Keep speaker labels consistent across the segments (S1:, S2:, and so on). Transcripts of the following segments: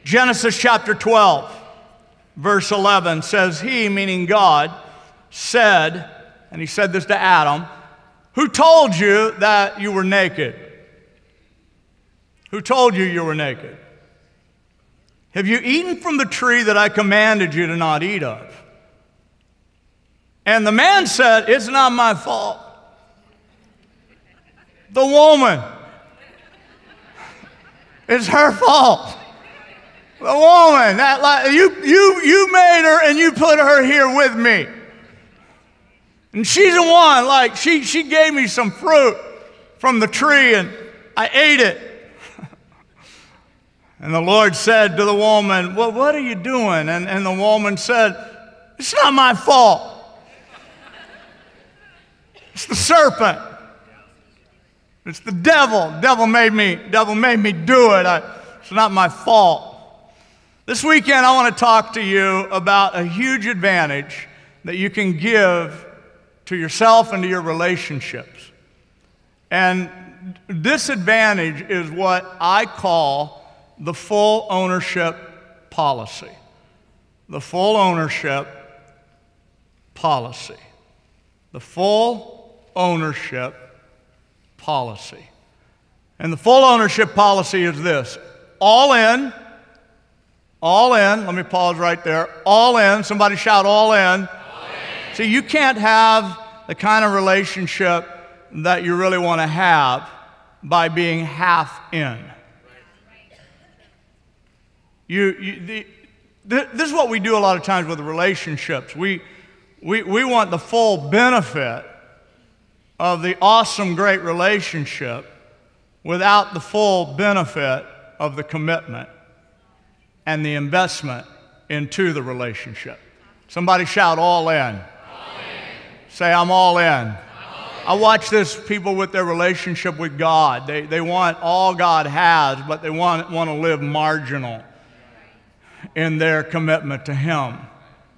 S1: Genesis chapter 12, verse 11 says, He, meaning God, said, and He said this to Adam, who told you that you were naked? Who told you you were naked? Have you eaten from the tree that I commanded you to not eat of? And the man said, it's not my fault. The woman, it's her fault. The woman, you made her and you put her here with me. And she's the one, she gave me some fruit from the tree and I ate it. And the Lord said to the woman, well, what are you doing? And the woman said, it's not my fault. It's the serpent. It's the devil. Devil made me do it. It's not my fault. This weekend, I want to talk to you about a huge advantage that you can give to yourself and to your relationships. And this advantage is what I call the full ownership policy. The full ownership policy. The full ownership policy. And the full ownership policy is this: all in, let me pause right there, all in, somebody shout all in. All in. See, you can't have the kind of relationship that you really want to have by being half in. This is what we do a lot of times with relationships. We want the full benefit of the awesome, great relationship without the full benefit of the commitment and the investment into the relationship. Somebody shout all in. All in. Say, I'm all in. I'm all in. I watch this, people with their relationship with God. They want all God has, but they want to live marginal in their commitment to Him,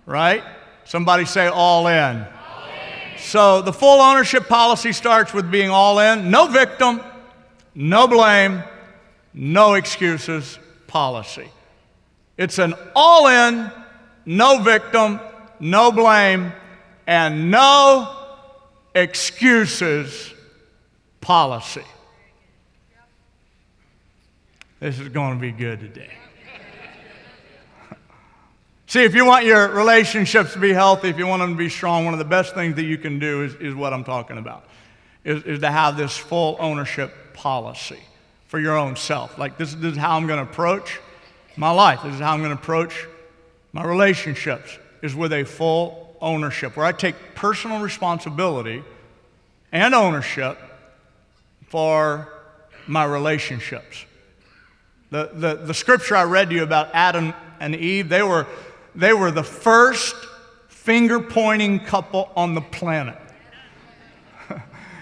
S1: right? Somebody say all in. All in. So the full ownership policy starts with being all in. No victim, no blame, no excuses policy. It's an all in, no victim, no blame, and no excuses policy. This is going to be good today. See, if you want your relationships to be healthy, if you want them to be strong, one of the best things that you can do is what I'm talking about, is to have this full ownership policy for your own self. Like, this is how I'm going to approach my life. This is how I'm going to approach my relationships, is with a full ownership, where I take personal responsibility and ownership for my relationships. The scripture I read to you about Adam and Eve, they were the first finger-pointing couple on the planet.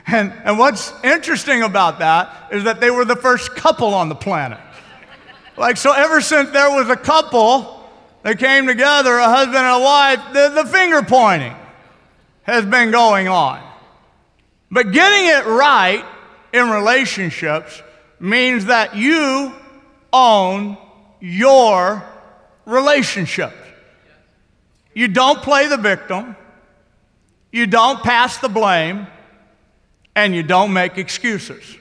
S1: And what's interesting about that is that they were the first couple on the planet. So ever since there was a couple, they came together, a husband and a wife, the finger-pointing has been going on. But getting it right in relationships means that you own your relationship. You don't play the victim, you don't pass the blame, and you don't make excuses.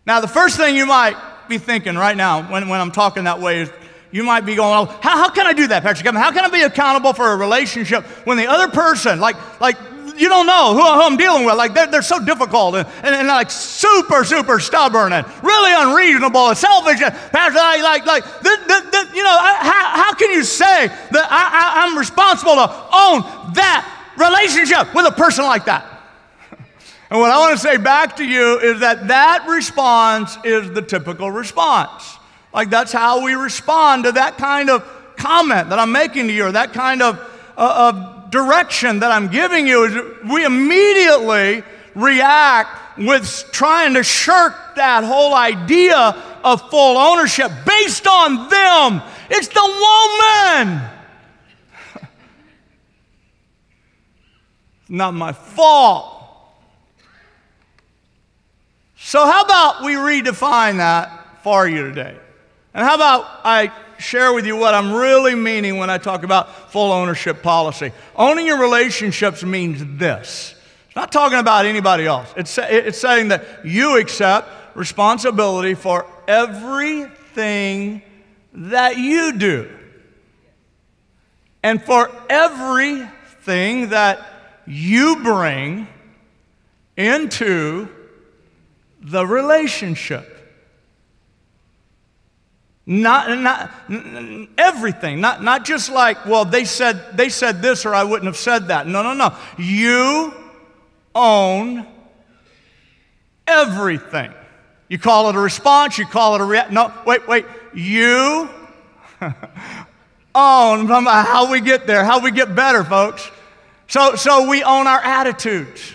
S1: Now, the first thing you might be thinking right now when I'm talking that way is you might be going, oh, how can I do that, Pastor Kevin? How can I be accountable for a relationship when the other person, like you don't know who I'm dealing with, they're so difficult and like super stubborn and really unreasonable and selfish. Pastor, how can you say that I'm responsible to own that relationship with a person like that? And what I want to say back to you is that response is the typical response. That's how we respond to that kind of comment that I'm making to you, or that kind of direction that I'm giving you, is we immediately react with trying to shirk that whole idea of full ownership based on them. It's the woman. It's not my fault. So how about we redefine that for you today? And how about I share with you what I'm really meaning when I talk about full ownership policy? Owning your relationships means this. It's not talking about anybody else. It's saying that you accept responsibility for everything that you do and for everything that you bring into the relationship. Not everything. Not just like, well, they said this or I wouldn't have said that. No. You own everything. You call it a response, you call it a reaction. No, wait. You own how we get there, how we get better, folks. So we own our attitudes.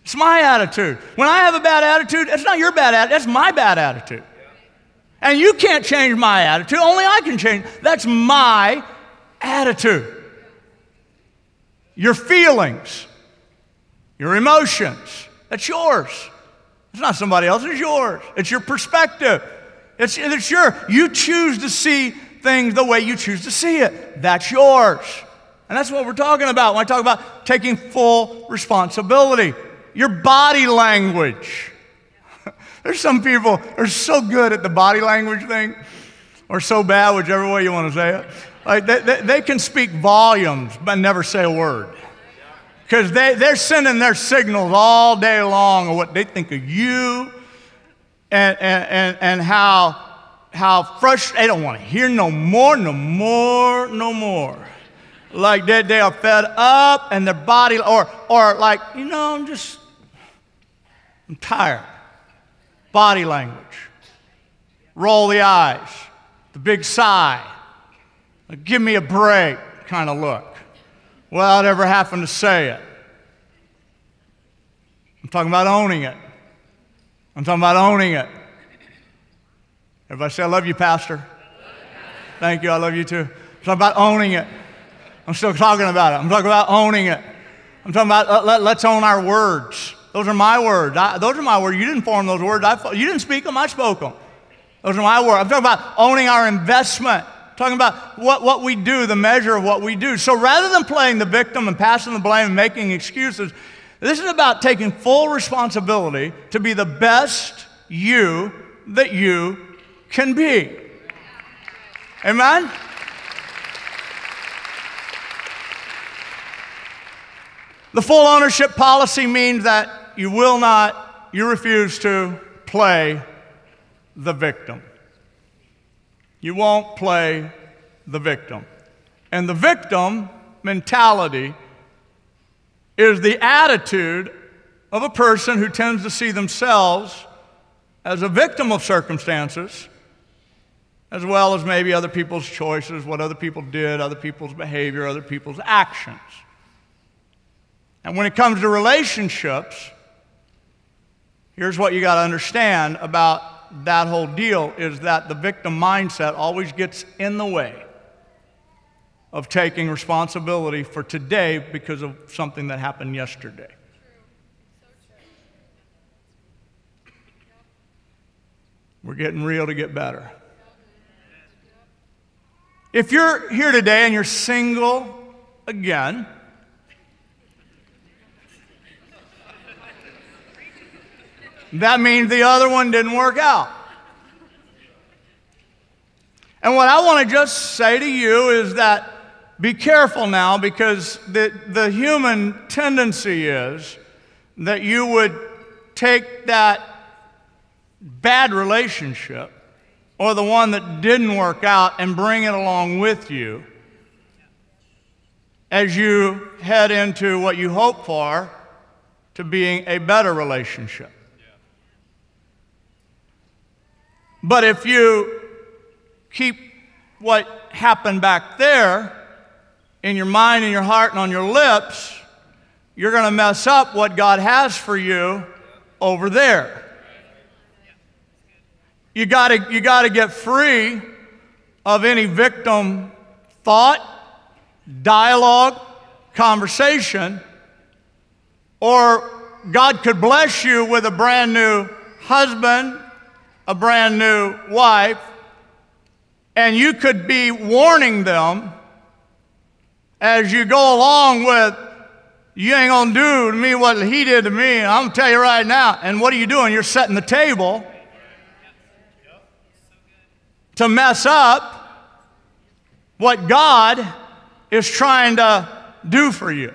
S1: It's my attitude. When I have a bad attitude, it's not your bad attitude, it's my bad attitude. And you can't change my attitude, only I can change. That's my attitude. Your feelings, your emotions, that's yours. It's not somebody else's, it's yours. It's your perspective. It's you choose to see things the way you choose to see it. That's yours. And that's what we're talking about when I talk about taking full responsibility. Your body language. There's some people who are so good at the body language thing, or so bad, whichever way you want to say it. Like they can speak volumes but never say a word. Because they're sending their signals all day long of what they think of you and how frustrated. They don't want to hear no more. Like they are fed up and their body, or like, I'm tired. Body language. Roll the eyes. The big sigh. Give me a break kind of look. Without ever having to say it. I'm talking about owning it. Everybody say, I love you, Pastor. Thank you, I love you too. I'm talking about owning it. I'm still talking about it. I'm talking about owning it. I'm talking about let's own our words. Those are my words. Those are my words. You didn't form those words. You didn't speak them. I spoke them. Those are my words. I'm talking about owning our investment. I'm talking about what we do, the measure of what we do. So rather than playing the victim and passing the blame and making excuses, this is about taking full responsibility to be the best you that you can be. Amen? The full ownership policy means that you refuse to play the victim. You won't play the victim. And the victim mentality is the attitude of a person who tends to see themselves as a victim of circumstances, as well as maybe other people's choices, what other people did, other people's behavior, other people's actions. And when it comes to relationships, here's what you got to understand about that whole deal is that the victim mindset always gets in the way of taking responsibility for today because of something that happened yesterday. We're getting real to get better. If you're here today and you're single again, that means the other one didn't work out. And what I want to just say to you is that be careful now, because the human tendency is that you would take that bad relationship or the one that didn't work out and bring it along with you as you head into what you hope for to being a better relationship. But if you keep what happened back there in your mind and your heart and on your lips, you're going to mess up what God has for you over there. You got to get free of any victim thought, dialogue, conversation, or God could bless you with a brand new husband, a brand new wife, And you could be warning them as you go along with, you ain't gonna do to me what he did to me, and I'm gonna tell you right now. And what are you doing? You're setting the table to mess up what God is trying to do for you.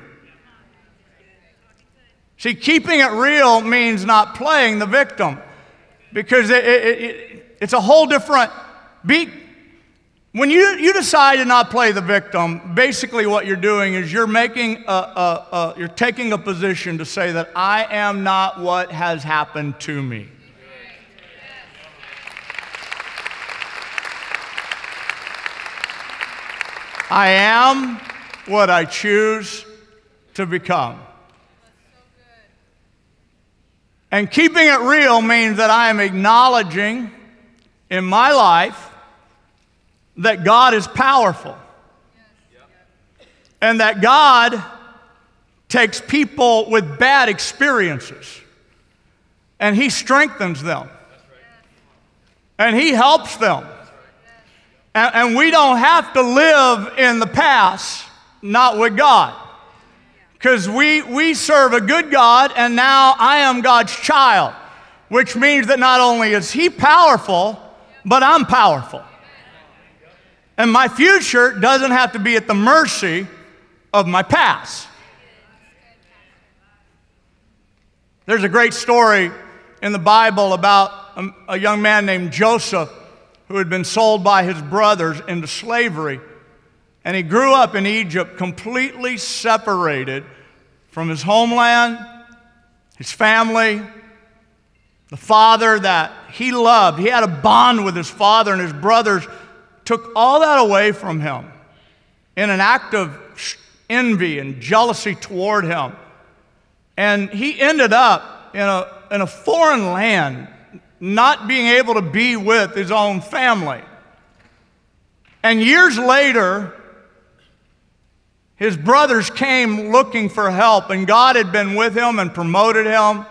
S1: See, keeping it real means not playing the victim, because it's a whole different beat. When you decide to not play the victim, basically what you're doing is you're taking a position to say that I am not what has happened to me. I am what I choose to become. And keeping it real means that I am acknowledging in my life that God is powerful. And that God takes people with bad experiences and He strengthens them. And He helps them. And we don't have to live in the past, not with God. Because we serve a good God, and now I am God's child, which means that not only is He powerful, but I'm powerful. And my future doesn't have to be at the mercy of my past. There's a great story in the Bible about a young man named Joseph who had been sold by his brothers into slavery. And he grew up in Egypt completely separated from his homeland, his family, the father that he loved. He had a bond with his father, and his brothers took all that away from him in an act of envy and jealousy toward him. And he ended up in a foreign land, not being able to be with his own family. And years later, his brothers came looking for help, and God had been with him and promoted him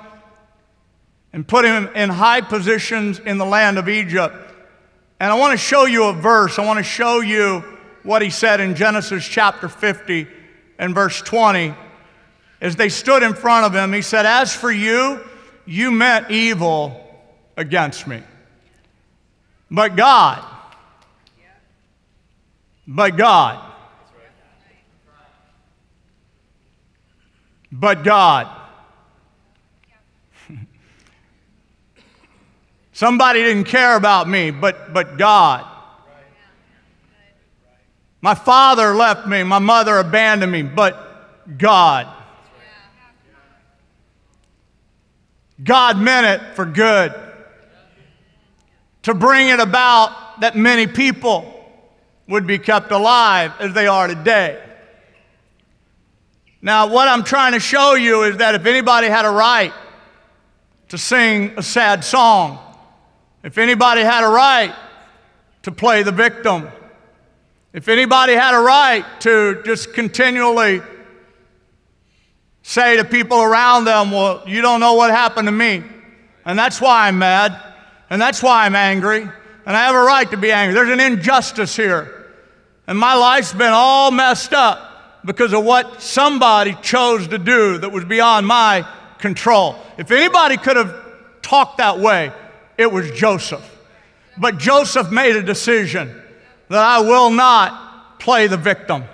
S1: and put him in high positions in the land of Egypt. And I want to show you a verse. I want to show you what he said in Genesis chapter 50 and verse 20. As they stood in front of him, he said, "As for you, you meant evil against me. But God, but God, but God." Somebody didn't care about me, but God. My father left me, my mother abandoned me, but God. God meant it for good, to bring it about that many people would be kept alive as they are today. Now, what I'm trying to show you is that if anybody had a right to sing a sad song, if anybody had a right to play the victim, if anybody had a right to just continually say to people around them, well, you don't know what happened to me, and that's why I'm mad, and that's why I'm angry, and I have a right to be angry. There's an injustice here, and my life's been all messed up because of what somebody chose to do that was beyond my control. If anybody could have talked that way, it was Joseph. But Joseph made a decision that I will not play the victim.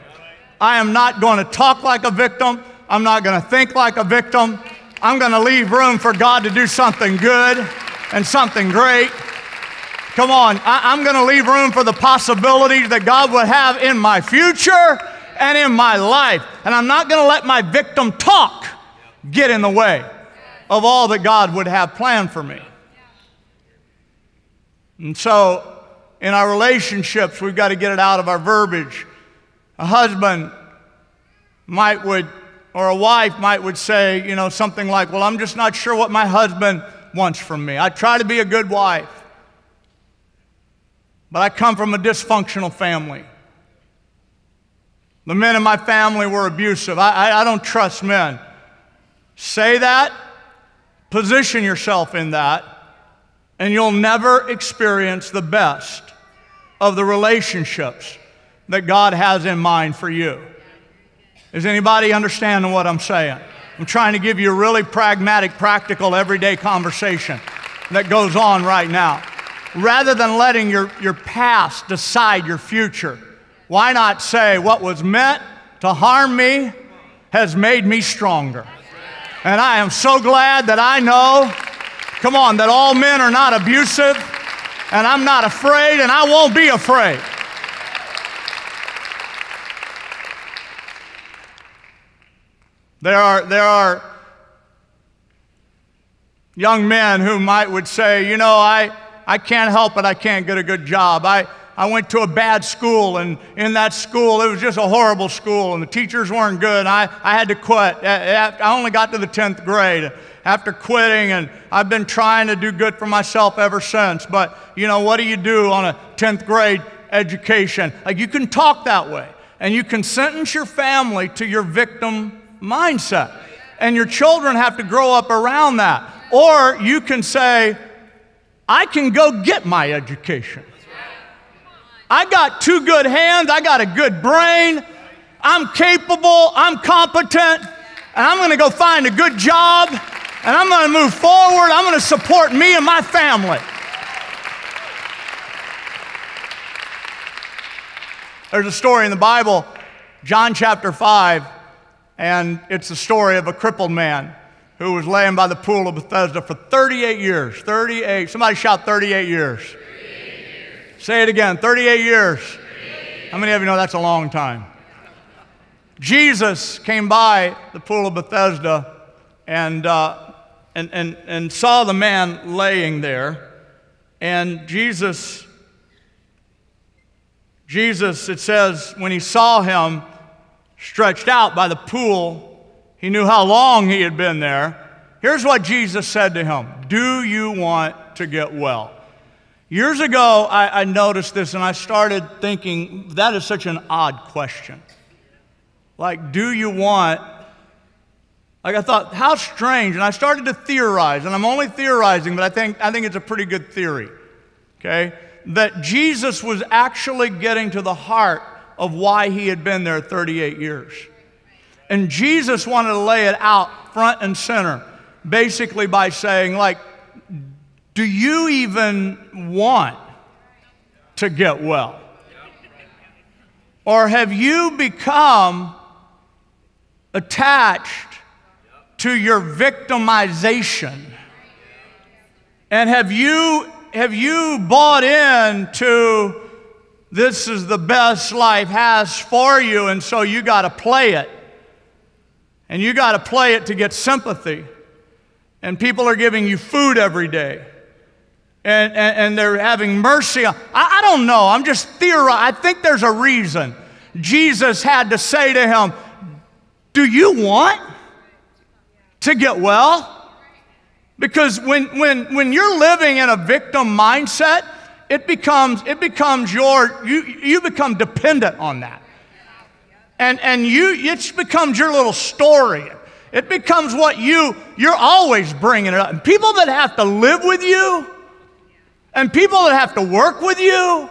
S1: I am not going to talk like a victim. I'm not going to think like a victim. I'm going to leave room for God to do something good and something great. Come on, I'm going to leave room for the possibilities that God would have in my future and in my life. And I'm not going to let my victim talk get in the way of all that God would have planned for me. And so, in our relationships, we've got to get it out of our verbiage. A husband or a wife might say, you know, something like, well, I'm just not sure what my husband wants from me. I try to be a good wife, but I come from a dysfunctional family. The men in my family were abusive. I don't trust men. Say that, position yourself in that, and you'll never experience the best of the relationships that God has in mind for you. Is anybody understanding what I'm saying? I'm trying to give you a really pragmatic, practical, everyday conversation that goes on right now. Rather than letting your past decide your future, why not say what was meant to harm me has made me stronger? And I am so glad that I know, come on, that all men are not abusive, and I'm not afraid, and I won't be afraid. There are young men who would say, you know, I can't help it, I can't get a good job. I went to a bad school, and in that school, it was just a horrible school, and the teachers weren't good. I had to quit. I only got to the 10th grade after quitting, and I've been trying to do good for myself ever since. But, you know, what do you do on a 10th grade education? Like, you can talk that way, and you can sentence your family to your victim mindset, and your children have to grow up around that. Or you can say, I can go get my education. I got two good hands, I got a good brain, I'm capable, I'm competent, and I'm going to go find a good job, and I'm going to move forward, I'm going to support me and my family. There's a story in the Bible, John chapter 5, and it's the story of a crippled man who was laying by the pool of Bethesda for 38 years. 38. Somebody shout 38 years. 38 years. Say it again, 38 years. 38 years. How many of you know that's a long time? Jesus came by the pool of Bethesda and saw the man laying there. And Jesus, it says, when he saw him stretched out by the pool, he knew how long he had been there. Here's what Jesus said to him. Do you want to get well? Years ago, I noticed this, and I started thinking, that is such an odd question. Like, do you want? Like, I thought, how strange. And I started to theorize, and I'm only theorizing, but I think it's a pretty good theory, okay? That Jesus was actually getting to the heart of why he had been there 38 years. And Jesus wanted to lay it out front and center, basically by saying, like, do you even want to get well? Or have you become attached to your victimization? And have you bought into this is the best life has for you, and so you got to play it? And you got to play it to get sympathy. And people are giving you food every day. And they're having mercy. I don't know. I'm just theorizing. I think there's a reason Jesus had to say to him, do you want to get well? Because when you're living in a victim mindset, it becomes you become dependent on that. And it becomes your little story. It becomes what you're always bringing it up. And people that have to live with you, and people that have to work with you,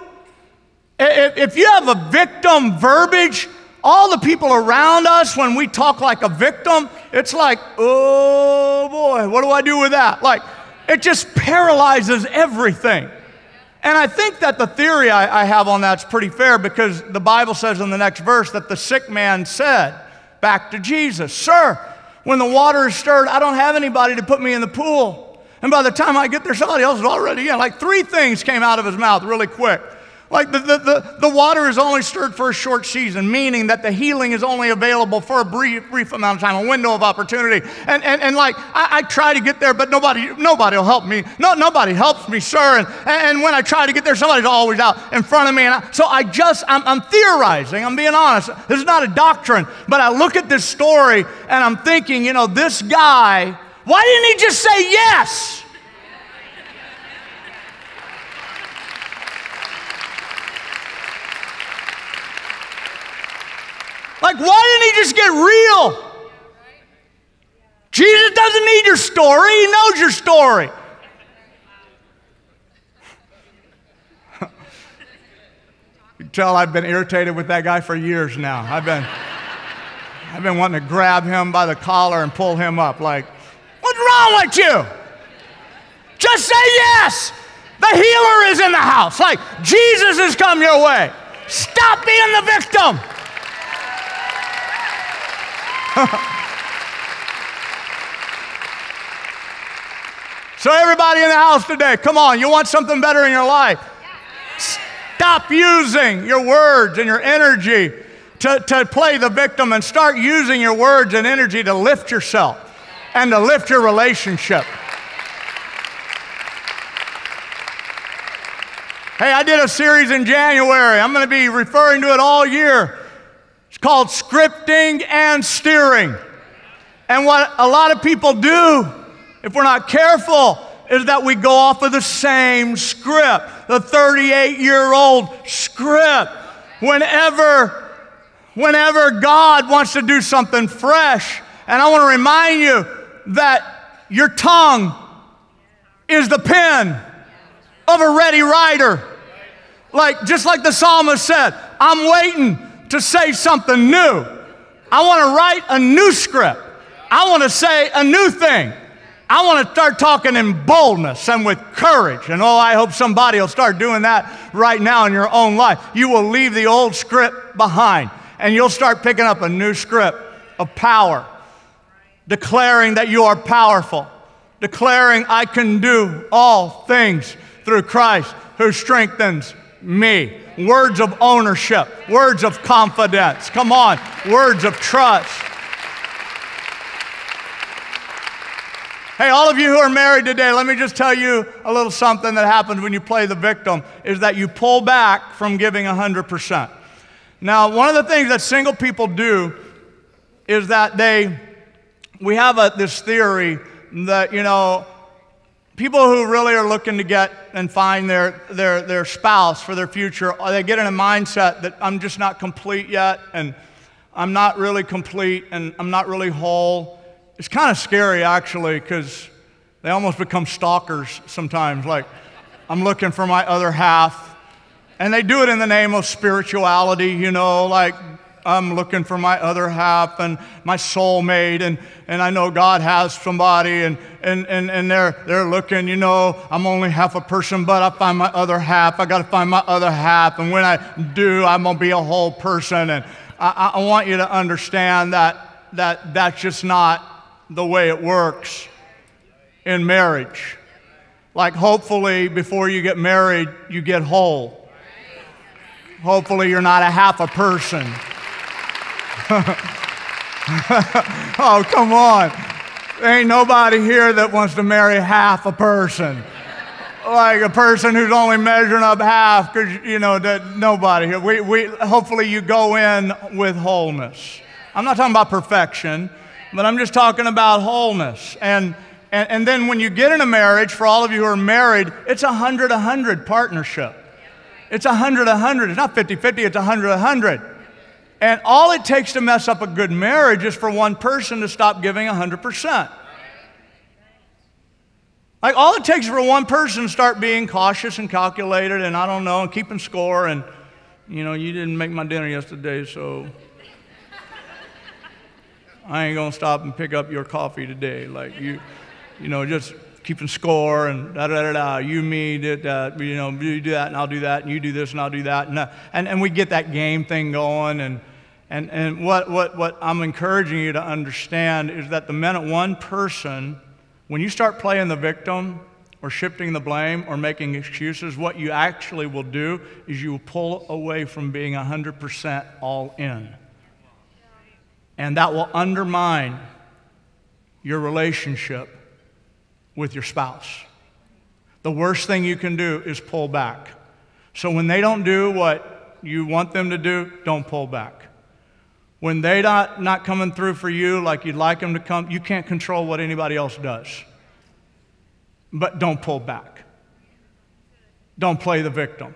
S1: if you have a victim verbiage, all the people around us, when we talk like a victim, it's like, oh boy, what do I do with that? Like, it just paralyzes everything. And I think that the theory I have on that's pretty fair, because the Bible says in the next verse that the sick man said back to Jesus, Sir, when the water is stirred, I don't have anybody to put me in the pool. And by the time I get there, somebody else is already in. Like 3 things came out of his mouth really quick. Like the water is only stirred for a short season, meaning that the healing is only available for a brief amount of time, a window of opportunity. And like, I try to get there, but nobody will help me. Nobody helps me, sir. And when I try to get there, somebody's always out in front of me. And I'm theorizing, I'm being honest. This is not a doctrine, but I look at this story and I'm thinking, you know, this guy, why didn't he just say yes? Like, why didn't he just get real? Jesus doesn't need your story. He knows your story. You can tell I've been irritated with that guy for years now. I've been wanting to grab him by the collar and pull him up like, what's wrong with you? Just say yes. The healer is in the house. Like, Jesus has come your way. Stop being the victim. So everybody in the house today, come on, you want something better in your life? Stop using your words and your energy to play the victim and start using your words and energy to lift yourself and to lift your relationship. Hey, I did a series in January. I'm going to be referring to it all year. It's called Scripting and Steering. And what a lot of people do, if we're not careful, is that we go off of the same script, the 38-year-old script. Whenever God wants to do something fresh, and I want to remind you that your tongue is the pen of a ready writer. Just like the psalmist said, I'm waiting to say something new. I want to write a new script. I want to say a new thing. I want to start talking in boldness and with courage. And I hope somebody will start doing that right now in your own life. You will leave the old script behind and you'll start picking up a new script of power, declaring that you are powerful, declaring I can do all things through Christ who strengthens me. Words of ownership, words of confidence. Come on, words of trust. Hey, all of you who are married today, let me just tell you a little something that happens when you play the victim is that you pull back from giving 100%. Now, one of the things that single people do is that we have this theory that, people who really are looking to get and find their spouse for their future, they get in a mindset that I'm just not complete yet, and I'm not really complete, and I'm not really whole. It's kind of scary, actually, because they almost become stalkers sometimes. Like, I'm looking for my other half. And they do it in the name of spirituality, like I'm looking for my other half and my soulmate, and I know God has somebody, and they're looking, I'm only half a person, but I find my other half. I got to find my other half, and when I do, I'm going to be a whole person. And I want you to understand that's just not the way it works in marriage. Like, hopefully, before you get married, you get whole. Hopefully, you're not a half a person. Oh, come on. There ain't nobody here that wants to marry half a person. Like a person who's only measuring up half, because, that nobody here. Hopefully, you go in with wholeness. I'm not talking about perfection, but I'm just talking about wholeness. And then when you get in a marriage, for all of you who are married, it's 100-100 partnership. It's 100-100. It's not 50-50, it's 100-100. And all it takes to mess up a good marriage is for one person to stop giving 100%. Like, all it takes is for one person to start being cautious and calculated and, I don't know, and keeping score, and, you didn't make my dinner yesterday, so I ain't going to stop and pick up your coffee today. Like, just keeping score and da-da-da-da, you, me, that, you do that and I'll do that, and you do this and I'll do that. And we get that game thing going. And what I'm encouraging you to understand is that the minute one person, when you start playing the victim or shifting the blame or making excuses, what you actually will do is you will pull away from being 100% all in. And that will undermine your relationship with your spouse. The worst thing you can do is pull back. So when they don't do what you want them to do, don't pull back. When they're not coming through for you like you'd like them to come, you can't control what anybody else does. But don't pull back. Don't play the victim.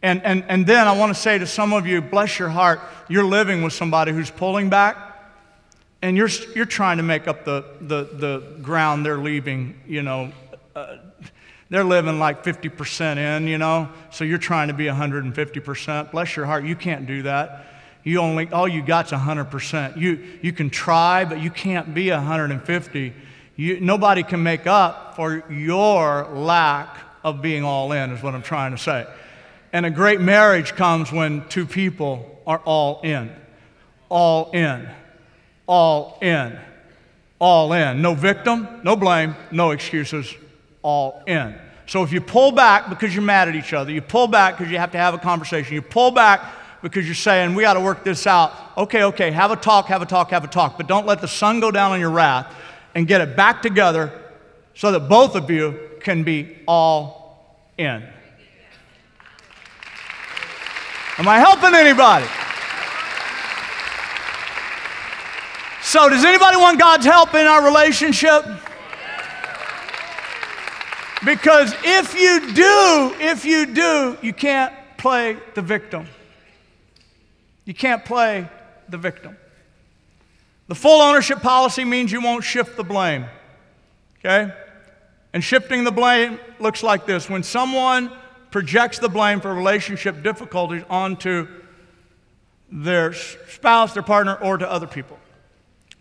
S1: And then I want to say to some of you, bless your heart, you're living with somebody who's pulling back, and you're trying to make up the ground they're leaving, They're living like 50% in, you know, so you're trying to be 150%. Bless your heart, you can't do that. All you got's 100%. You can try, but you can't be 150. Nobody can make up for your lack of being all in, is what I'm trying to say. And a great marriage comes when two people are all in. All in. All in. All in. No victim, no blame, no excuses. All in. So if you pull back because you're mad at each other, you pull back because you have to have a conversation, you pull back because you're saying, we got to work this out. Okay, have a talk, but don't let the sun go down on your wrath, and get it back together so that both of you can be all in. Am I helping anybody? So does anybody want God's help in our relationship? Because if you do, you can't play the victim. You can't play the victim. The full ownership policy means you won't shift the blame. Okay? And shifting the blame looks like this. When someone projects the blame for relationship difficulties onto their spouse, their partner, or to other people.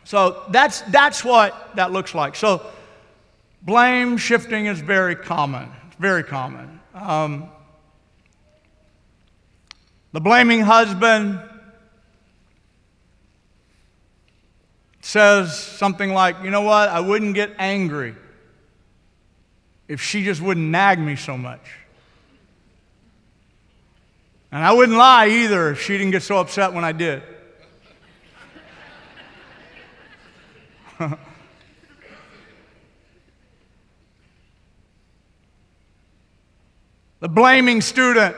S1: So that's what that looks like. So blame shifting is very common. Very common. The blaming husband says something like, you know what, I wouldn't get angry if she just wouldn't nag me so much. And I wouldn't lie either if she didn't get so upset when I did. The blaming student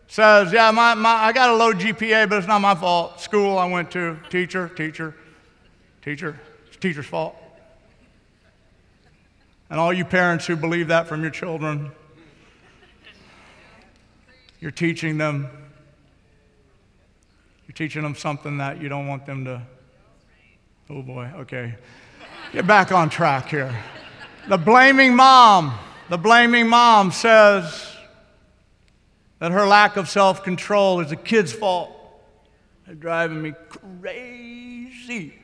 S1: says, yeah, I got a low GPA, but it's not my fault. School I went to, teacher, it's teacher's fault. And all you parents who believe that from your children, you're teaching them something that you don't want them to, oh boy, okay. Get back on track here. The blaming mom says that her lack of self-control is the kid's fault. They're driving me crazy.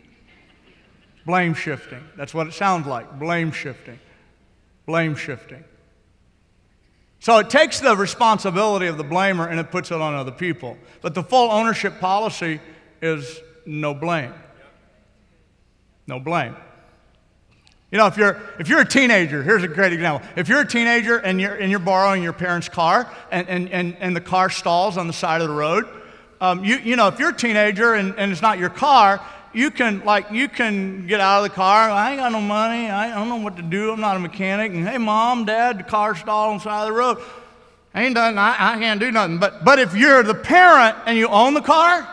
S1: Blame shifting. That's what it sounds like. Blame shifting. Blame shifting. So it takes the responsibility of the blamer and it puts it on other people. But the full ownership policy is no blame. No blame. You know, if you're a teenager, here's a great example. If you're a teenager and you're borrowing your parents' car and the car stalls on the side of the road, you know, if you're a teenager and it's not your car, you can get out of the car. I ain't got no money. I don't know what to do. I'm not a mechanic. And hey, mom, dad, the car's stalled on the side of the road. I can't do nothing. But if you're the parent and you own the car,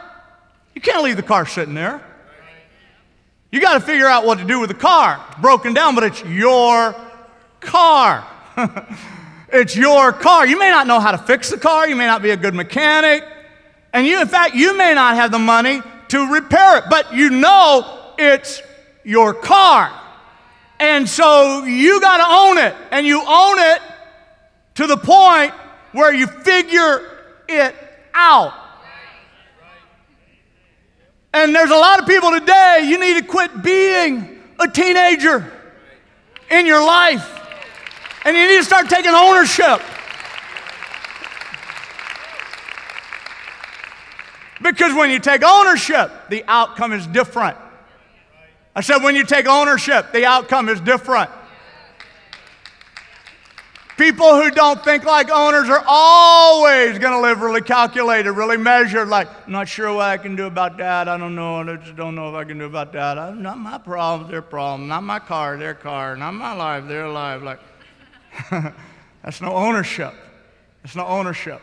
S1: you can't leave the car sitting there. You got to figure out what to do with the car. It's broken down, but it's your car. It's your car. You may not know how to fix the car. You may not be a good mechanic. And in fact, you may not have the money to repair it, but you know it's your car. And so you got to own it. And you own it to the point where you figure it out. And there's a lot of people today, you need to quit being a teenager in your life. And you need to start taking ownership. Because when you take ownership, the outcome is different. I said when you take ownership, the outcome is different. People who don't think like owners are always going to live really calculated, really measured, like, I'm not sure what I can do about that. I don't know. I just don't know if I can do about that. Not my problem, their problem. Not my car, their car. Not my life, their life. Like, that's no ownership. That's no ownership.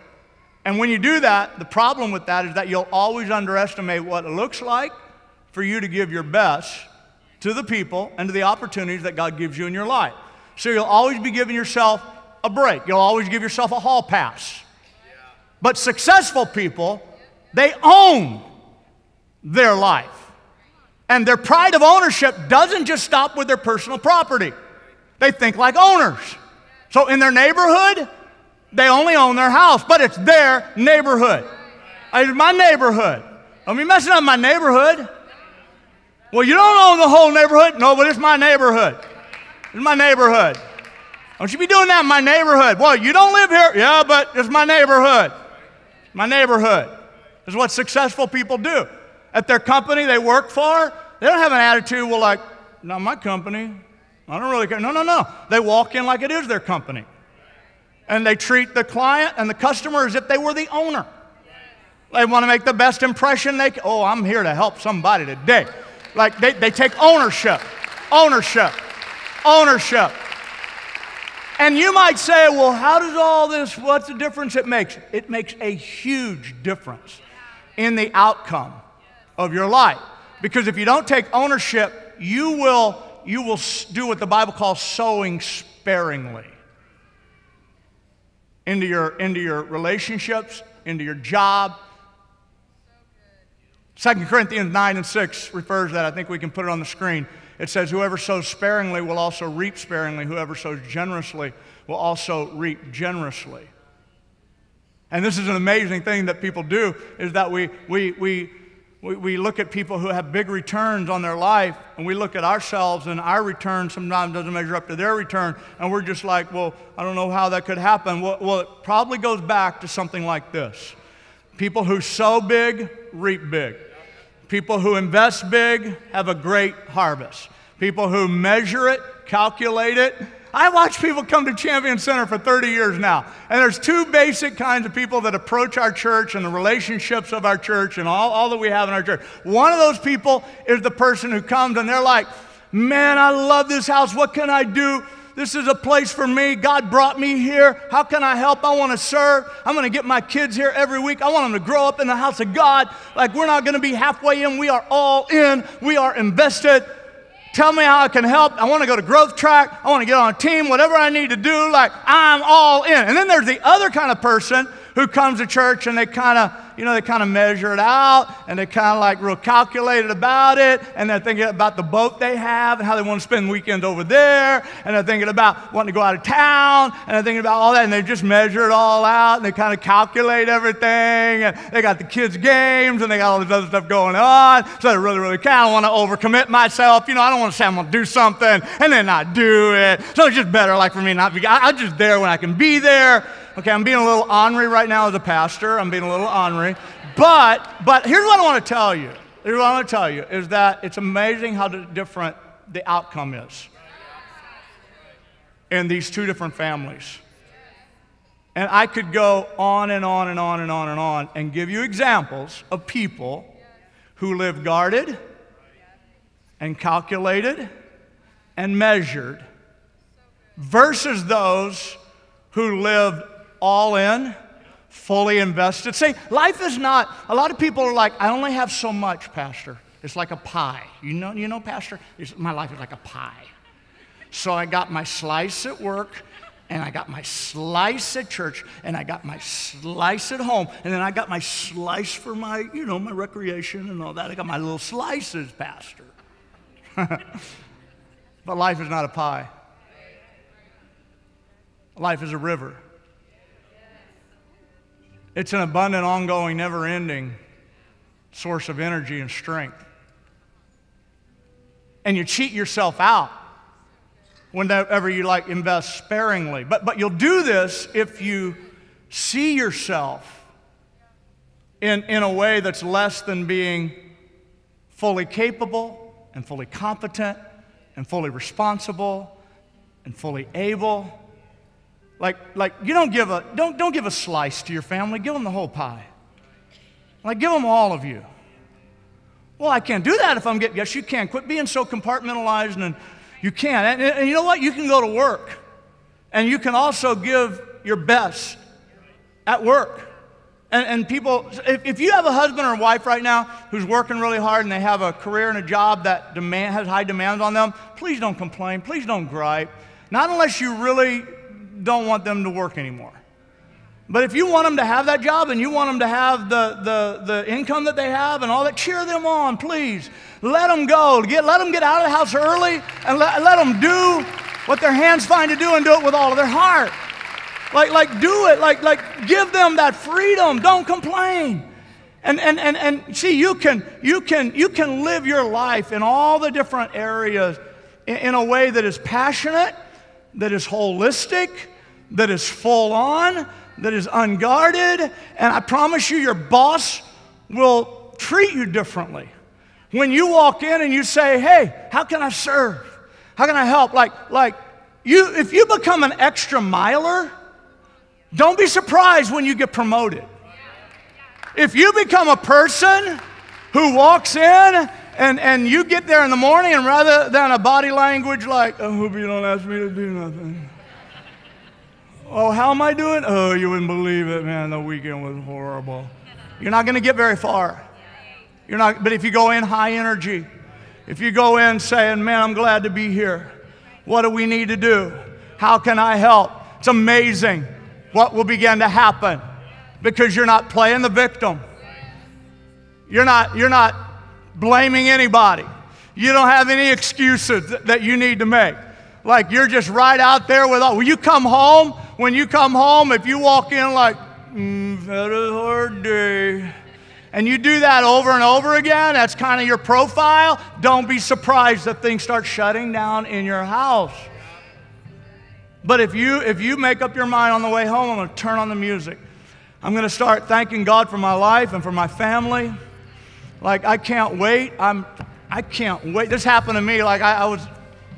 S1: And when you do that, the problem with that is that you'll always underestimate what it looks like for you to give your best to the people and to the opportunities that God gives you in your life. So you'll always be giving yourself a break. You'll always give yourself a hall pass. But successful people, they own their life. And their pride of ownership doesn't just stop with their personal property. They think like owners. So in their neighborhood, they only own their house, but it's their neighborhood. It's my neighborhood. Don't be messing up my neighborhood. Well, you don't own the whole neighborhood. No, but it's my neighborhood. It's my neighborhood. Don't you be doing that in my neighborhood. Well, you don't live here. Yeah, but it's my neighborhood. My neighborhood. This is what successful people do. At their company they work for, they don't have an attitude, well, like, not my company. I don't really care. No, no, no. They walk in like it is their company. And they treat the client and the customer as if they were the owner. They want to make the best impression they can. Oh, I'm here to help somebody today. Like they take ownership. Ownership. Ownership. And you might say, well, how does all this, what's the difference it makes? It makes a huge difference in the outcome of your life. Because if you don't take ownership, you will do what the Bible calls sowing sparingly into your relationships, into your job. 2 Corinthians 9:6 refers to that. I think we can put it on the screen. It says, whoever sows sparingly will also reap sparingly. Whoever sows generously will also reap generously. And this is an amazing thing that people do, is that we look at people who have big returns on their life, and we look at ourselves, and our return sometimes doesn't measure up to their return, and we're just like, well, I don't know how that could happen. Well, it probably goes back to something like this. People who sow big, reap big. People who invest big have a great harvest. People who measure it, calculate it. I watch people come to Champion Center for 30 years now, and there's two basic kinds of people that approach our church and the relationships of our church and all that we have in our church. One of those people is the person who comes and they're like, man, I love this house. What can I do? This is a place for me. God brought me here. How can I help? I want to serve. I'm going to get my kids here every week. I want them to grow up in the house of God. Like, we're not going to be halfway in. We are all in. We are invested. Tell me how I can help. I want to go to Growth Track. I want to get on a team, whatever I need to do. Like, I'm all in. And then there's the other kind of person who comes to church and they kind of measure it out, and they kind of like real calculated about it, and they're thinking about the boat they have and how they want to spend weekends over there, and they're thinking about wanting to go out of town, and they're thinking about all that, and they just measure it all out, and they kind of calculate everything, and they got the kids' games, and they got all this other stuff going on, so they really, really kind of want to overcommit myself. I don't want to say I'm going to do something and then not do it, so it's just better like for me not be, I'm just there when I can be there. Okay, I'm being a little ornery right now as a pastor. I'm being a little ornery. But here's what I want to tell you. Here's what I want to tell you is that it's amazing how different the outcome is in these two different families. And I could go on and on and on and on and on and give you examples of people who live guarded and calculated and measured versus those who lived all in, fully invested. See, life is not, a lot of people are like, I only have so much, Pastor. It's like a pie. You know, Pastor? My life is like a pie. So I got my slice at work, and I got my slice at church, and I got my slice at home, and then I got my slice for my, my recreation and all that. I got my little slices, Pastor. But life is not a pie. Life is a river. It's an abundant, ongoing, never-ending source of energy and strength. And you cheat yourself out whenever you invest sparingly. But you'll do this if you see yourself in a way that's less than being fully capable and fully competent and fully responsible and fully able. Like you don't give a slice to your family. Give them the whole pie. Like, give them all of you. Well, I can't do that if I'm getting. Yes, you can. Quit being so compartmentalized, and you can. And you know what? You can go to work, and you can also give your best at work. And people, if you have a husband or wife right now who's working really hard and they have a career and a job that has high demands on them, please don't complain. Please don't gripe. Not unless you really don't want them to work anymore. But if you want them to have that job and you want them to have the income that they have and all that, cheer them on, please. Let them go. Let them get out of the house early and let them do what their hands find to do and do it with all of their heart. Like do it. Like give them that freedom. Don't complain. And see, you can live your life in all the different areas in a way that is passionate, that is holistic, that is full on, that is unguarded. And I promise you, your boss will treat you differently. When you walk in and you say, hey, how can I serve? How can I help? If you become an extra miler, don't be surprised when you get promoted. If you become a person who walks in and you get there in the morning and rather than a body language like, I hope you don't ask me to do nothing. Oh, how am I doing? Oh, you wouldn't believe it, man. The weekend was horrible. You're not going to get very far. You're not. But if you go in high energy, if you go in saying, man, I'm glad to be here. What do we need to do? How can I help? It's amazing what will begin to happen because you're not playing the victim. You're not blaming anybody. You don't have any excuses that you need to make. Like you're just right out there with all. When you come home, if you walk in like, had a hard day, and you do that over and over again, that's kind of your profile, don't be surprised that things start shutting down in your house. But if you make up your mind on the way home, I'm going to turn on the music. I'm going to start thanking God for my life and for my family. Like, I can't wait. I can't wait. This happened to me. Like, I was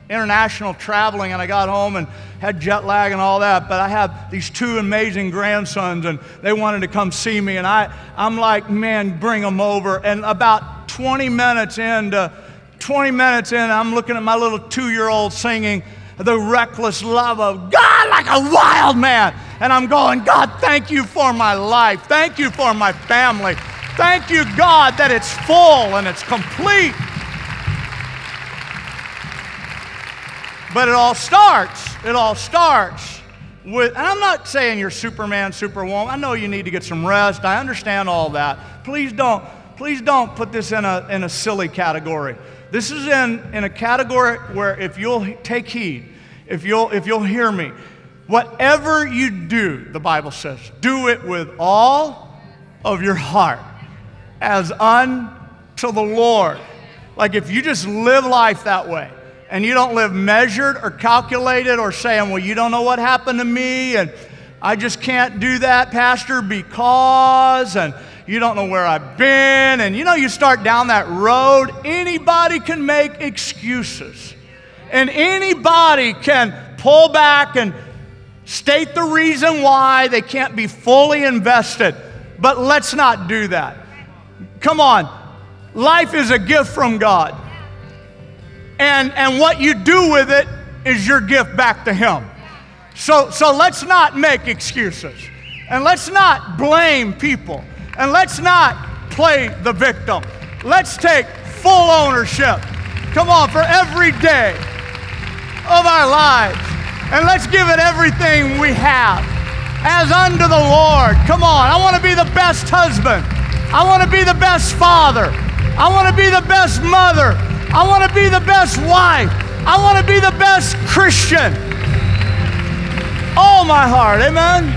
S1: international traveling, and I got home and had jet lag and all that, but I have these two amazing grandsons, and they wanted to come see me, and I'm like, man, bring them over. And about 20 minutes in, I'm looking at my little 2-year-old singing the reckless love of God like a wild man, and I'm going, God, thank you for my life. Thank you for my family. Thank you, God, that it's full and it's complete. But it all starts with, and I'm not saying you're Superman, Superwoman. I know you need to get some rest. I understand all that. Please don't put this in a silly category. This is in a category where if you'll take heed, if you'll hear me, whatever you do, the Bible says, do it with all of your heart as unto the Lord. Like if you just live life that way, and you don't live measured or calculated or saying, well, you don't know what happened to me, and I just can't do that, Pastor, because, and you don't know where I've been, and you start down that road. Anybody can make excuses, and anybody can pull back and state the reason why they can't be fully invested. But let's not do that. Come on. Life is a gift from God. And what you do with it is your gift back to Him. So let's not make excuses. And let's not blame people. And let's not play the victim. Let's take full ownership. Come on, for every day of our lives. And let's give it everything we have as unto the Lord. Come on, I want to be the best husband. I want to be the best father. I want to be the best mother. I want to be the best wife. I want to be the best Christian. Oh, my heart, amen?